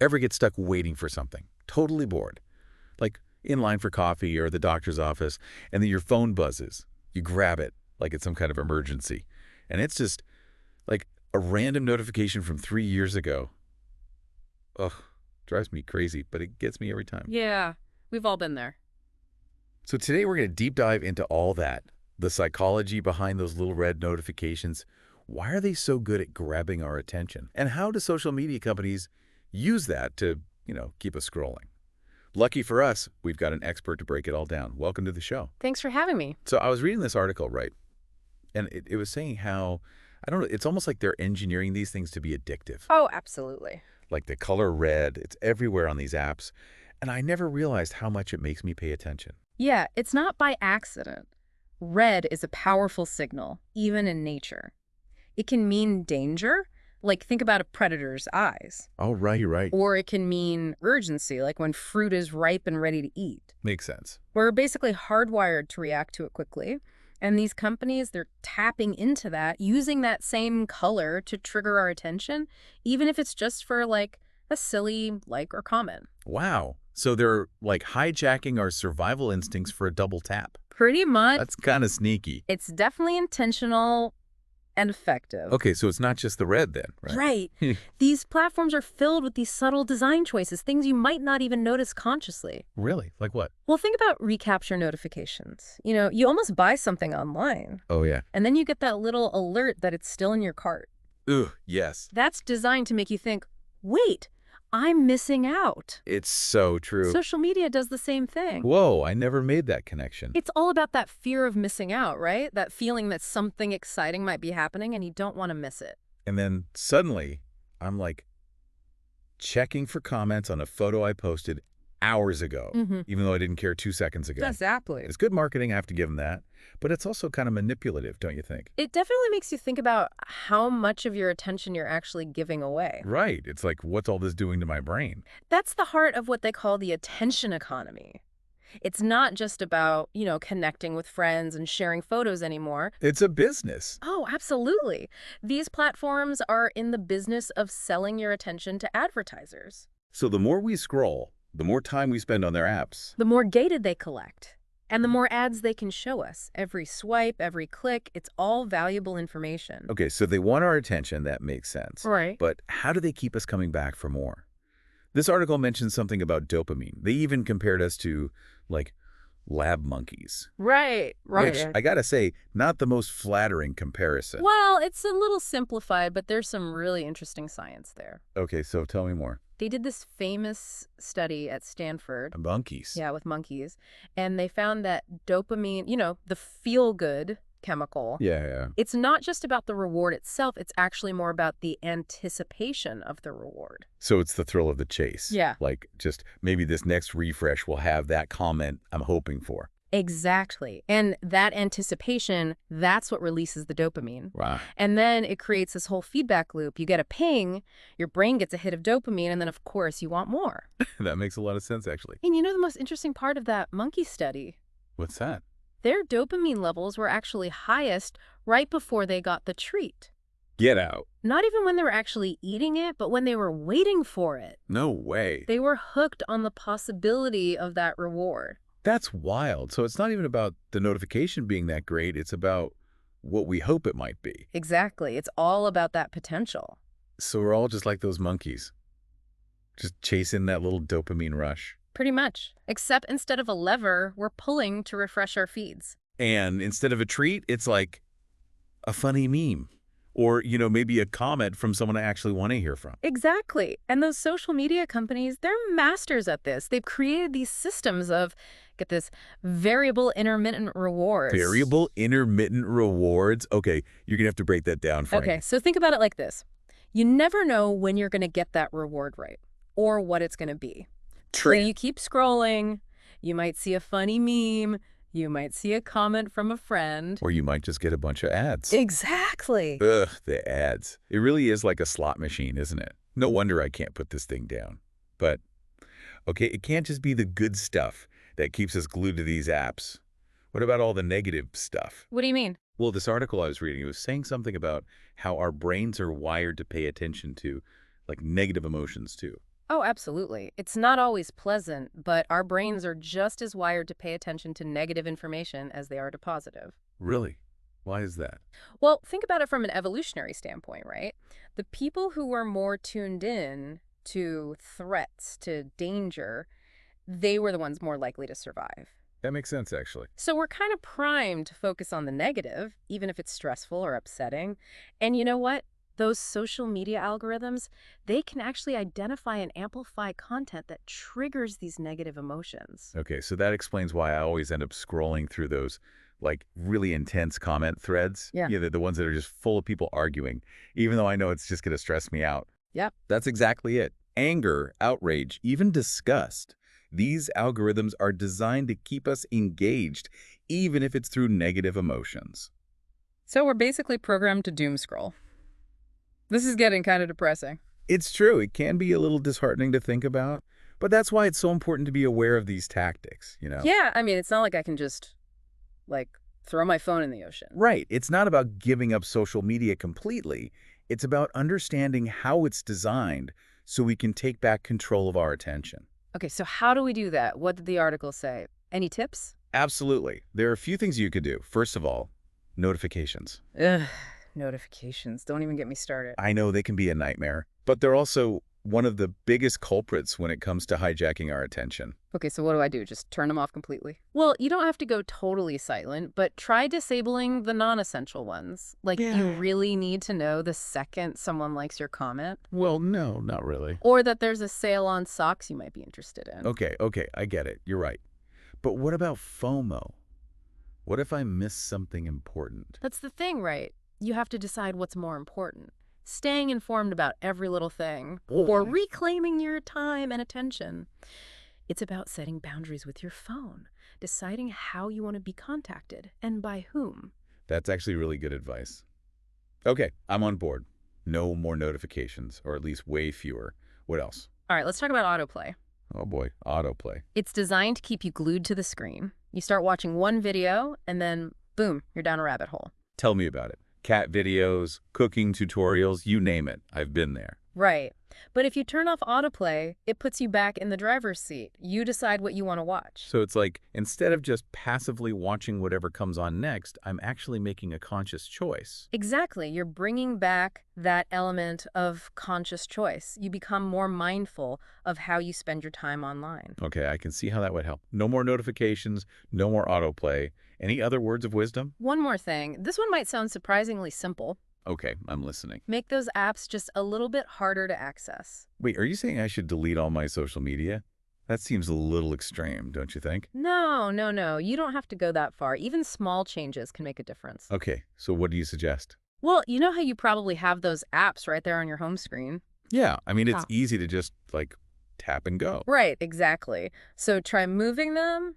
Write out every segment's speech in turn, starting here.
Ever get stuck waiting for something? Totally bored. Like in line for coffee or the doctor's office, and then your phone buzzes. You grab it like it's some kind of emergency. And it's just like a random notification from 3 years ago. Ugh, drives me crazy, but it gets me every time. Yeah, we've all been there. So today we're going to deep dive into all that. The psychology behind those little red notifications. Why are they so good at grabbing our attention? And how do social media companies use that to, keep us scrolling? Lucky for us, we've got an expert to break it all down. Welcome to the show. Thanks for having me. So I was reading this article, right? And it was saying how, I don't know, it's almost like they're engineering these things to be addictive. Oh, absolutely. Like the color red, it's everywhere on these apps. And I never realized how much it makes me pay attention. Yeah, it's not by accident. Red is a powerful signal, even in nature. It can mean danger, like think about a predator's eyes. Oh, right. Or it can mean urgency, like when fruit is ripe and ready to eat. Makes sense. We're basically hardwired to react to it quickly. And these companies, they're tapping into that, using that same color to trigger our attention, even if it's just for like a silly like or comment. Wow. So they're like hijacking our survival instincts for a double tap. Pretty much. That's kind of sneaky. It's definitely intentional and effective. Okay, so it's not just the red then, right? Right. These platforms are filled with these subtle design choices, things you might not even notice consciously. Really? Like what? Well, think about recapture notifications. You almost buy something online, Oh, yeah. and then you get that little alert that it's still in your cart. Ugh, yes. That's designed to make you think, wait, I'm missing out. It's so true. Social media does the same thing. Whoa, I never made that connection. It's all about that fear of missing out, right? That feeling that something exciting might be happening and you don't want to miss it. And then suddenly, I'm like checking for comments on a photo I posted hours ago, even though I didn't care 2 seconds ago. Exactly. It's good marketing, I have to give them that. But it's also kind of manipulative, don't you think? It definitely makes you think about how much of your attention you're actually giving away. Right. It's like, what's all this doing to my brain? That's the heart of what they call the attention economy. It's not just about, connecting with friends and sharing photos anymore. It's a business. Oh, absolutely. These platforms are in the business of selling your attention to advertisers. So the more we scroll, the more time we spend on their apps. The more data they collect, and the more ads they can show us. Every swipe, every click, it's all valuable information. Okay, so they want our attention. That makes sense. Right. But how do they keep us coming back for more? This article mentions something about dopamine. They even compared us to, like, lab monkeys. Right. Which, I gotta say, not the most flattering comparison. Well, it's a little simplified, but there's some really interesting science there. Okay, so tell me more. They did this famous study at Stanford. Monkeys. Yeah, with monkeys. And they found that dopamine, the feel-good chemical, Yeah. it's not just about the reward itself. It's actually more about the anticipation of the reward. So it's the thrill of the chase. Yeah. Like, just maybe this next refresh will have that comment I'm hoping for. Exactly. And that anticipation, that's what releases the dopamine. Wow. And then it creates this whole feedback loop. You get a ping, your brain gets a hit of dopamine, and then, of course, you want more. That makes a lot of sense, actually. And the most interesting part of that monkey study? What's that? Their dopamine levels were actually highest right before they got the treat. Get out. Not even when they were actually eating it, but when they were waiting for it. No way. They were hooked on the possibility of that reward. That's wild. So it's not even about the notification being that great. It's about what we hope it might be. Exactly. It's all about that potential. So we're all just like those monkeys, just chasing that little dopamine rush. Pretty much. Except instead of a lever, we're pulling to refresh our feeds. And instead of a treat, it's like a funny meme. Or, maybe a comment from someone I actually want to hear from. Exactly. And those social media companies, they're masters at this. They've created these systems of, get this, variable intermittent rewards. Variable intermittent rewards? Okay, you're going to have to break that down for me. Okay, so think about it like this. You never know when you're going to get that reward right or what it's going to be. So you keep scrolling. You might see a funny meme. You might see a comment from a friend. Or you might just get a bunch of ads. Exactly. Ugh, the ads. It really is like a slot machine, isn't it? No wonder I can't put this thing down. But, okay, it can't just be the good stuff that keeps us glued to these apps. What about all the negative stuff? What do you mean? Well, this article I was reading, it was saying something about how our brains are wired to pay attention to, like, negative emotions, too. Oh, absolutely. It's not always pleasant, but our brains are just as wired to pay attention to negative information as they are to positive. Really? Why is that? Well, think about it from an evolutionary standpoint, right? The people who were more tuned in to threats, to danger, they were the ones more likely to survive. That makes sense, actually. So we're kind of primed to focus on the negative, even if it's stressful or upsetting. And you know what? Those social media algorithms, they can actually identify and amplify content that triggers these negative emotions. Okay, so that explains why I always end up scrolling through those, like, really intense comment threads. Yeah. Yeah, the ones that are just full of people arguing, even though I know it's just going to stress me out. Yep. That's exactly it. Anger, outrage, even disgust. These algorithms are designed to keep us engaged, even if it's through negative emotions. So we're basically programmed to doom scroll. This is getting kind of depressing. It's true, it can be a little disheartening to think about, but that's why it's so important to be aware of these tactics, you know? Yeah, I mean, it's not like I can just, like, throw my phone in the ocean. Right. It's not about giving up social media completely. It's about understanding how it's designed so we can take back control of our attention. Okay, so how do we do that? What did the article say? Any tips? Absolutely. There are a few things you could do. First of all, notifications. Ugh, notifications. Don't even get me started. I know they can be a nightmare, but they're also one of the biggest culprits when it comes to hijacking our attention. Okay, so what do I do? Just turn them off completely? Well, you don't have to go totally silent, but try disabling the non-essential ones. Like, Yeah. you really need to know the second someone likes your comment, Well, no, not really. or that there's a sale on socks you might be interested in. Okay, I get it. You're right. But what about FOMO? What if I miss something important? That's the thing, right? You have to decide what's more important. Staying informed about every little thing, or reclaiming your time and attention. It's about setting boundaries with your phone, deciding how you want to be contacted and by whom. That's actually really good advice. Okay, I'm on board. No more notifications, or at least way fewer. What else? All right, let's talk about autoplay. Oh boy, autoplay. It's designed to keep you glued to the screen. You start watching one video, and then, boom, you're down a rabbit hole. Tell me about it. Cat videos, cooking tutorials, you name it. I've been there. Right. But if you turn off autoplay, it puts you back in the driver's seat. You decide what you want to watch. So it's like, instead of just passively watching whatever comes on next, I'm actually making a conscious choice. Exactly. You're bringing back that element of conscious choice. You become more mindful of how you spend your time online. Okay, I can see how that would help. No more notifications, no more autoplay. Any other words of wisdom? One more thing. This one might sound surprisingly simple. Okay, I'm listening. Make those apps just a little bit harder to access. Wait, are you saying I should delete all my social media? That seems a little extreme, don't you think? No, no, no. You don't have to go that far. Even small changes can make a difference. Okay, so what do you suggest? Well, you know how you probably have those apps right there on your home screen? Yeah, I mean, it's easy to just, like, tap and go. Right, exactly. So try moving them,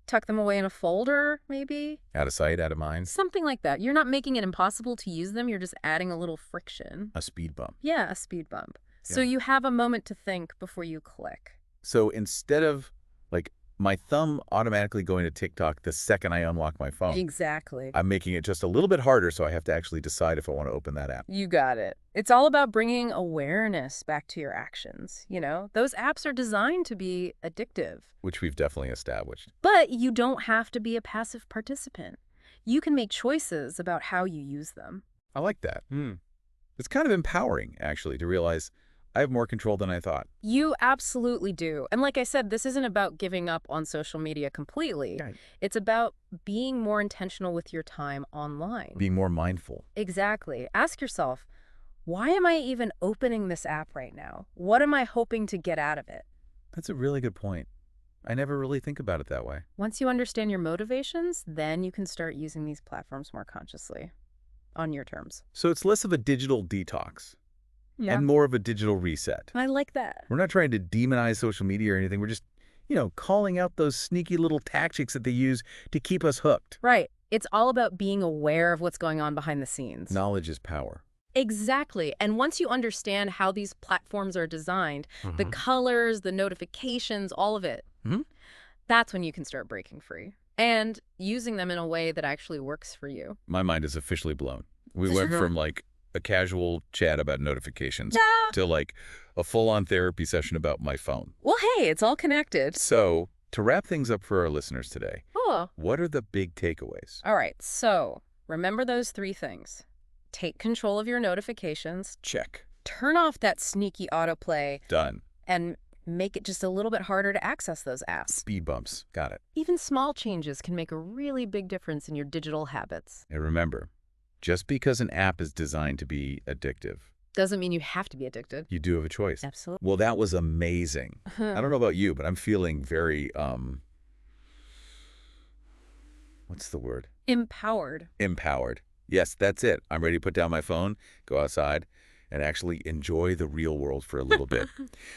tuck them away in a folder, maybe. Out of sight, out of mind. Something like that. You're not making it impossible to use them. You're just adding a little friction. A speed bump. Yeah, a speed bump. So Yeah. you have a moment to think before you click. So instead of, like, my thumb automatically going to TikTok the second I unlock my phone, Exactly. I'm making it just a little bit harder so I have to actually decide if I want to open that app. You got it. It's all about bringing awareness back to your actions. You know, those apps are designed to be addictive, Which we've definitely established. but you don't have to be a passive participant. You can make choices about how you use them. I like that. It's kind of empowering, actually, to realize I have more control than I thought. You absolutely do. And like I said, this isn't about giving up on social media completely. Right. It's about being more intentional with your time online. Being more mindful. Exactly. Ask yourself, why am I even opening this app right now? What am I hoping to get out of it? That's a really good point. I never really think about it that way. Once you understand your motivations, then you can start using these platforms more consciously, on your terms. So it's less of a digital detox Yeah, and more of a digital reset. I like that. We're not trying to demonize social media or anything. We're just, calling out those sneaky little tactics that they use to keep us hooked. Right. It's all about being aware of what's going on behind the scenes. Knowledge is power. Exactly. And once you understand how these platforms are designed, the colors, the notifications, all of it, that's when you can start breaking free and using them in a way that actually works for you. My mind is officially blown. We went from, like, a casual chat about notifications Yeah. to like a full-on therapy session about my phone. Well, hey, it's all connected. So, to wrap things up for our listeners today, Oh. what are the big takeaways? All right, so remember those 3 things. Take control of your notifications, Check. turn off that sneaky autoplay, Done. and make it just a little bit harder to access those apps. Speed bumps. Got it. Even small changes can make a really big difference in your digital habits. And remember, just because an app is designed to be addictive, Doesn't mean you have to be addicted. you do have a choice. Absolutely. Well, that was amazing. I don't know about you, but I'm feeling very, what's the word? Empowered. Empowered. Yes, that's it. I'm ready to put down my phone, go outside, and actually enjoy the real world for a little bit.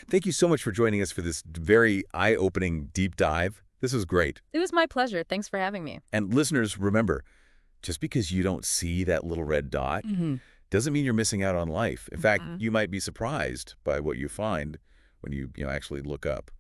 Thank you so much for joining us for this very eye-opening deep dive. This was great. It was my pleasure. Thanks for having me. And listeners, remember, just because you don't see that little red dot doesn't mean you're missing out on life. In fact, you might be surprised by what you find when you actually look up.